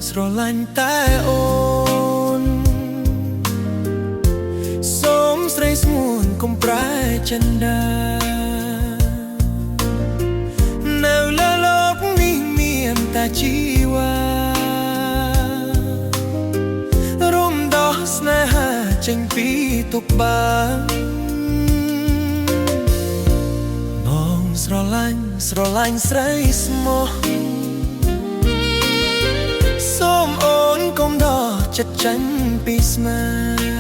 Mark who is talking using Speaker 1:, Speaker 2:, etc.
Speaker 1: ស្រឡាញ់តែអូនសូមស្រីស្ងួនកុំប្រែចិន្តានៅលើលោកនេះមានតែជីវ៉ារំដោះស្នេហាចេញពីទុក្ខបានน้องស្រឡាញ់ស្រីស្មោះសូមអូនកុំដកចិត្តចេញពីស្នេហ៍